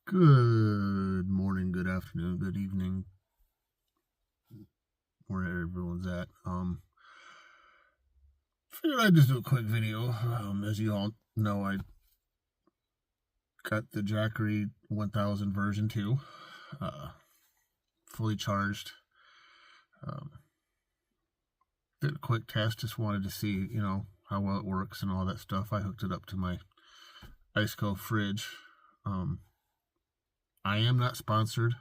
Good morning, good afternoon, good evening, where everyone's at. Figured I'd just do a quick video. As you all know, I got the Jackery 1000 version 2, fully charged. Did a quick test, just wanted to see, how well it works and all that stuff. I hooked it up to my iceco fridge. I am not sponsored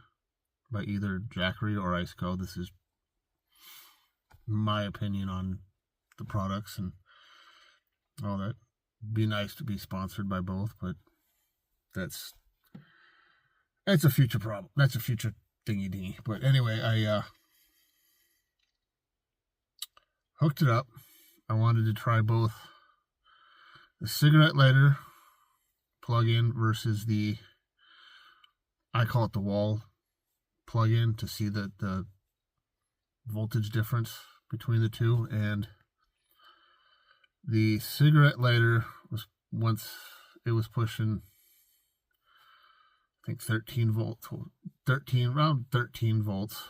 by either Jackery or iceco. This is my opinion on the products and all that. Be nice to be sponsored by both, but that's a future problem. That's a future thingy dingy. But anyway, I hooked it up. I wanted to try both the cigarette lighter plug-in versus I call it the wall plug-in, to see the voltage difference between the two. And the cigarette lighter was, once it was pushing, I think 13 volts, around 13 volts.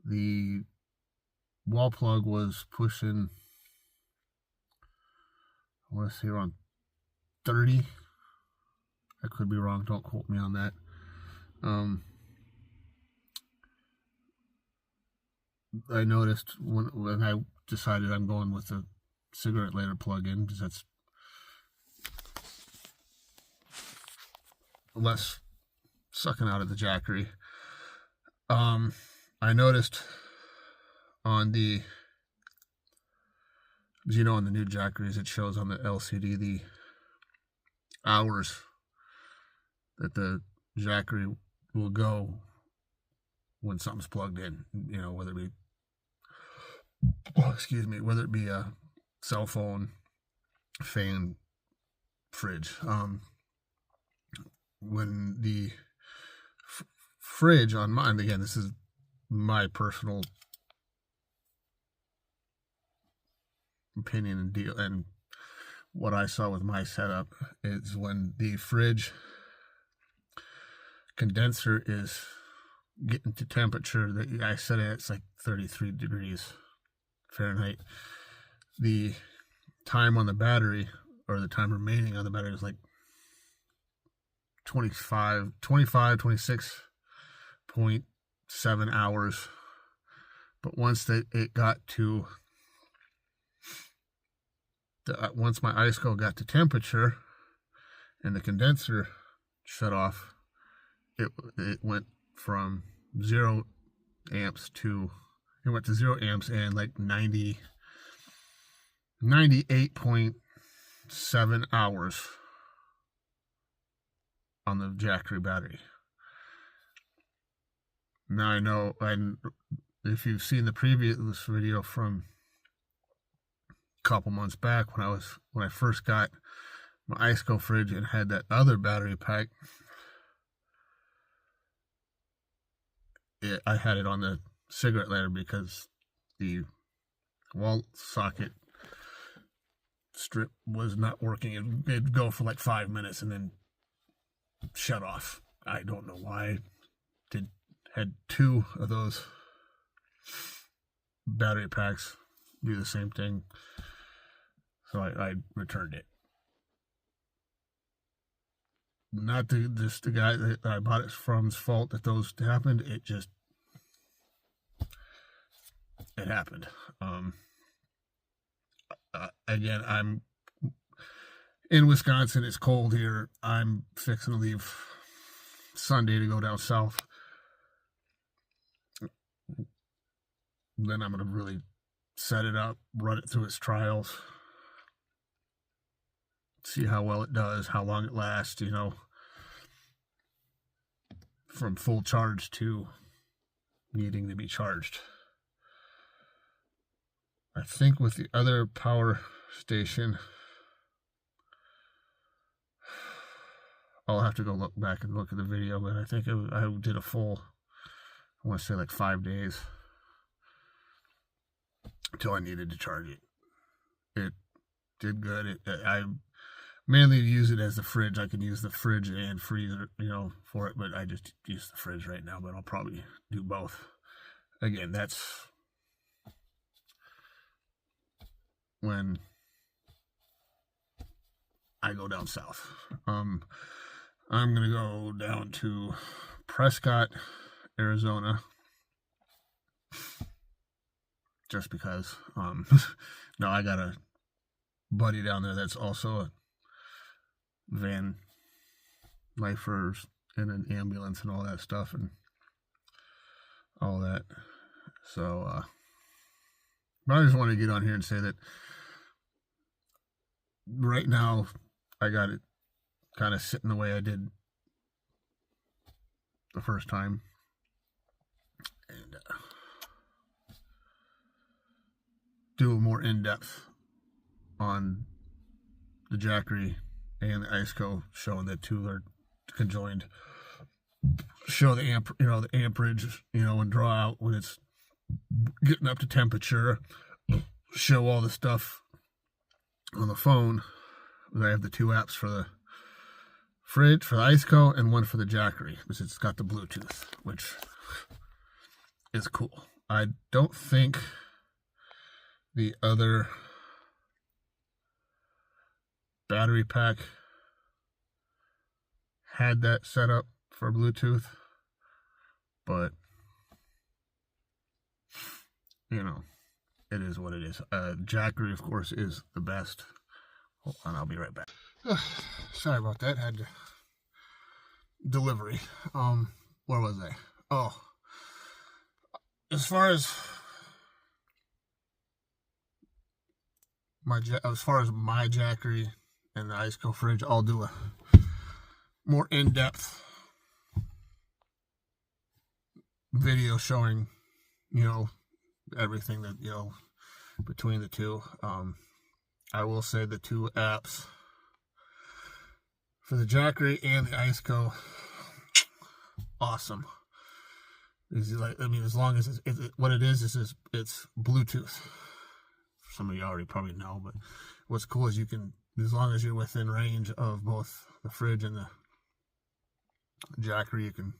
The wall plug was pushing, I want to say around 30. I could be wrong, don't quote me on that. I noticed when I decided I'm going with the cigarette lighter plug-in, because that's less sucking out of the jackery. I noticed on the, on the new jackeries, it shows on the LCD the hours that the jackery will go when something's plugged in, whether it be a cell phone, fan, fridge. When the fridge on mine, again, this is my personal opinion and deal, and what I saw with my setup is when the fridge condenser is getting to temperature that I set it, it's like 33 degrees Fahrenheit. The time on the battery, or the time remaining on the battery, is like 26.7 hours. But once it got to once my iceco got to temperature and the condenser shut off, it went from 0 amps to 0 amps and like 98.7 hours on the jackery battery. Now I know, and if you've seen the previous video from a couple months back, when I first got my iceco fridge and had that other battery pack, I had it on the cigarette lighter because the wall socket strip was not working. It'd go for like 5 minutes and then shut off. I don't know why. Had 2 of those battery packs do the same thing, so I returned it. Not just the guy that I bought it from's fault that those happened. It happened. Again, I'm in Wisconsin. It's cold here. I'm fixing to leave Sunday to go down south. Then I'm going to really set it up, run it through its trials, see how well it does, how long it lasts, from full charge to needing to be charged. I think with the other power station, I'll have to go look back and look at the video, but I think I did a full, I want to say like 5 days until I needed to charge it. It did good. mainly use it as the fridge. I can use the fridge and freezer, for it, but I just use the fridge right now, but I'll probably do both. Again, that's when I go down south. I'm going to go down to Prescott, Arizona, just because. No, I got a buddy down there that's also a van lifers and an ambulance and all that stuff and all that. So, but I just want to get on here and say that right now I got it kind of sitting the way I did the first time. And do a more in-depth on the jackery and the iceco, showing that two are conjoined. Show the the amperage, and draw out when it's getting up to temperature. Show all the stuff on the phone. I have the two apps for the fridge, for the iceco, and one for the jackery, which it's got the Bluetooth, which is cool. I don't think the other battery pack had that set up for Bluetooth, but it is what it is. Jackery, of course, is the best. Hold on, I'll be right back. Sorry about that. Had to delivery. Where was I? Oh, as far as my jackery and the iceco fridge, I'll do a more in-depth video showing, everything that, between the two. I will say the two apps for the jackery and the iceco, awesome. As long as what it is it's Bluetooth. Some of you already probably know, but what's cool is you can, as long as you're within range of both the fridge and the jackery, you can,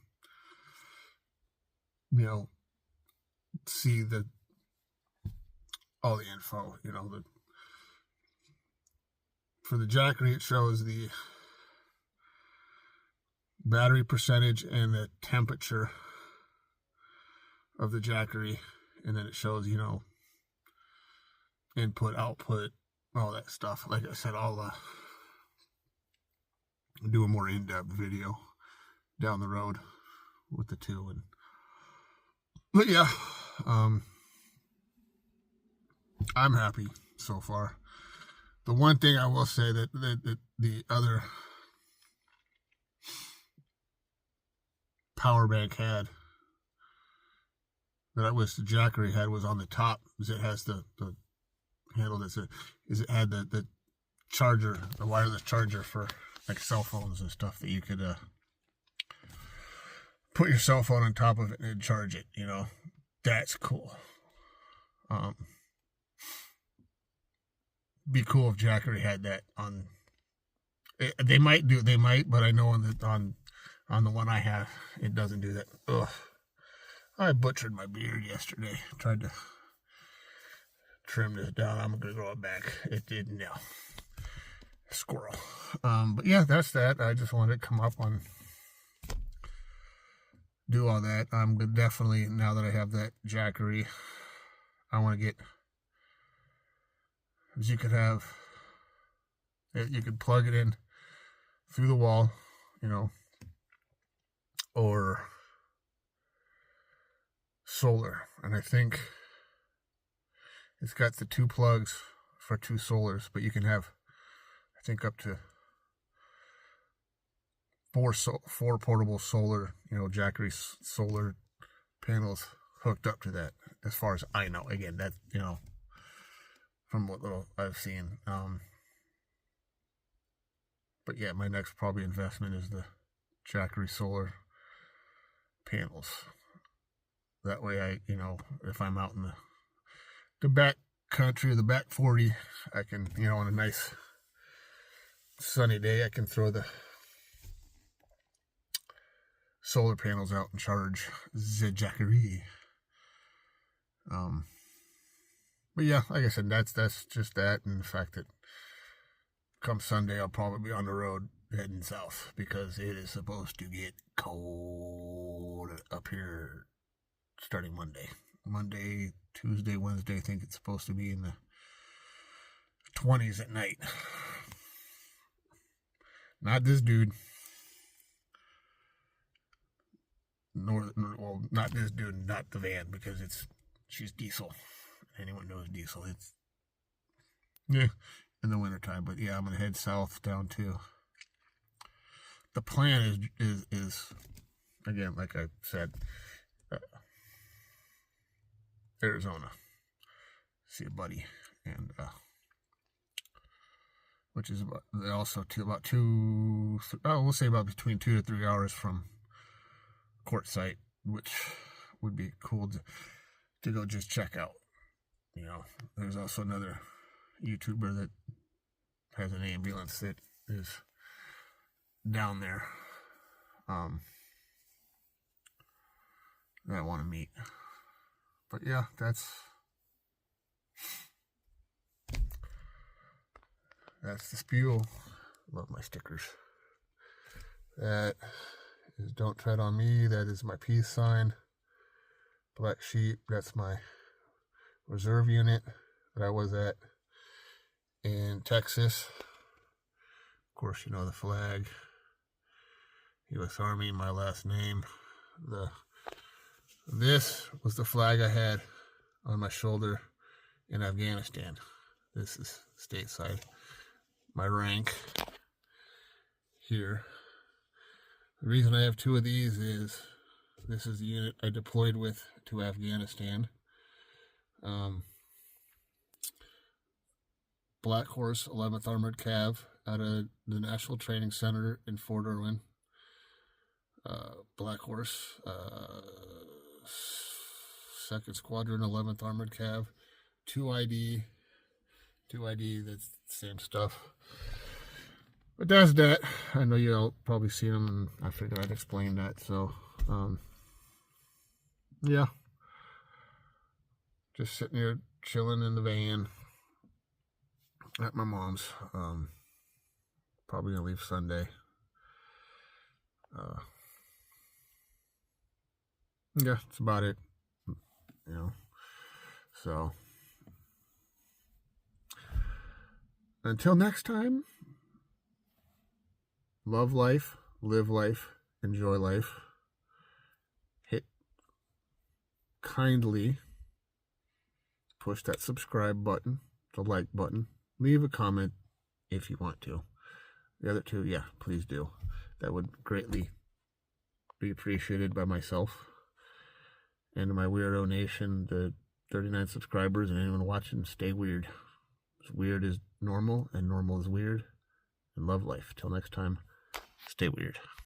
see all the info. For the jackery, it shows the battery percentage and the temperature of the jackery, and then it shows, input, output, all that stuff. Like I said, I'll do a more in-depth video down the road with the two. But yeah, I'm happy so far. The one thing I will say that the other power bank had, that I wish the jackery had, was on the top, is it has the handle it had the charger, the wireless charger for like cell phones and stuff, that you could put your cell phone on top of it and charge it. That's cool. Be cool if jackery had that on. They might, but I know on the one I have, it doesn't do that. Ugh. I butchered my beard yesterday. Tried to trim this down. I'm gonna grow it back. It didn't. No. Squirrel. But yeah, that's that. I just wanted to come up on, do all that. I'm gonna definitely, now that I have that jackery, I want to get, as you could plug it in through the wall, or solar. And I think it's got the two plugs for two solars, but you can have, I think, up to four portable solar, jackery solar panels hooked up to that, as far as I know. Again, that, from what little I've seen. But yeah, my next probably investment is the jackery solar panels. That way I, if I'm out in the back country, the back 40, I can, on a nice sunny day, I can throw the solar panels out and charge the jackery. But yeah, like I said, that's just that, and the fact that come Sunday I'll probably be on the road heading south because it is supposed to get cold up here starting Monday, Tuesday, Wednesday. I think it's supposed to be in the 20s at night. Not this dude. Well, not this dude, not the van, because she's diesel. Anyone knows diesel. It's in the wintertime. But yeah, I'm gonna head south down to. The plan is again, like I said, Arizona. See a buddy, and which is also we'll say about between 2 to 3 hours from Quartzsite, which would be cool to go just check out. You know, there's also another YouTuber that has an ambulance that is down there that I want to meet. But yeah, that's the spiel. Love my stickers. That is Don't Tread on Me. That is my peace sign. Black sheep, that's my reserve unit that I was at in Texas. Of course, you know the flag. U.S. Army, my last name. This was the flag I had on my shoulder in Afghanistan. This is stateside. My rank here. The reason I have 2 of these is this is the unit I deployed with to Afghanistan. Black Horse 11th Armored Cav out of the National Training Center in Fort Irwin. Black Horse 2nd Squadron 11th Armored Cav. 2ID, that's the same stuff. But that's that. I know you'll probably see them, and I figured I'd explain that. So, yeah. Just sitting here chilling in the van at my mom's. Probably gonna leave Sunday. Yeah, that's about it. You know. So until next time, love life, live life, enjoy life. Hit kindly push that subscribe button, the like button. Leave a comment if you want to. The other 2, yeah, please do. That would greatly be appreciated by myself and my weirdo nation, the 39 subscribers, and anyone watching. Stay weird. Weird is normal, and normal is weird. And love life. Till next time, stay weird.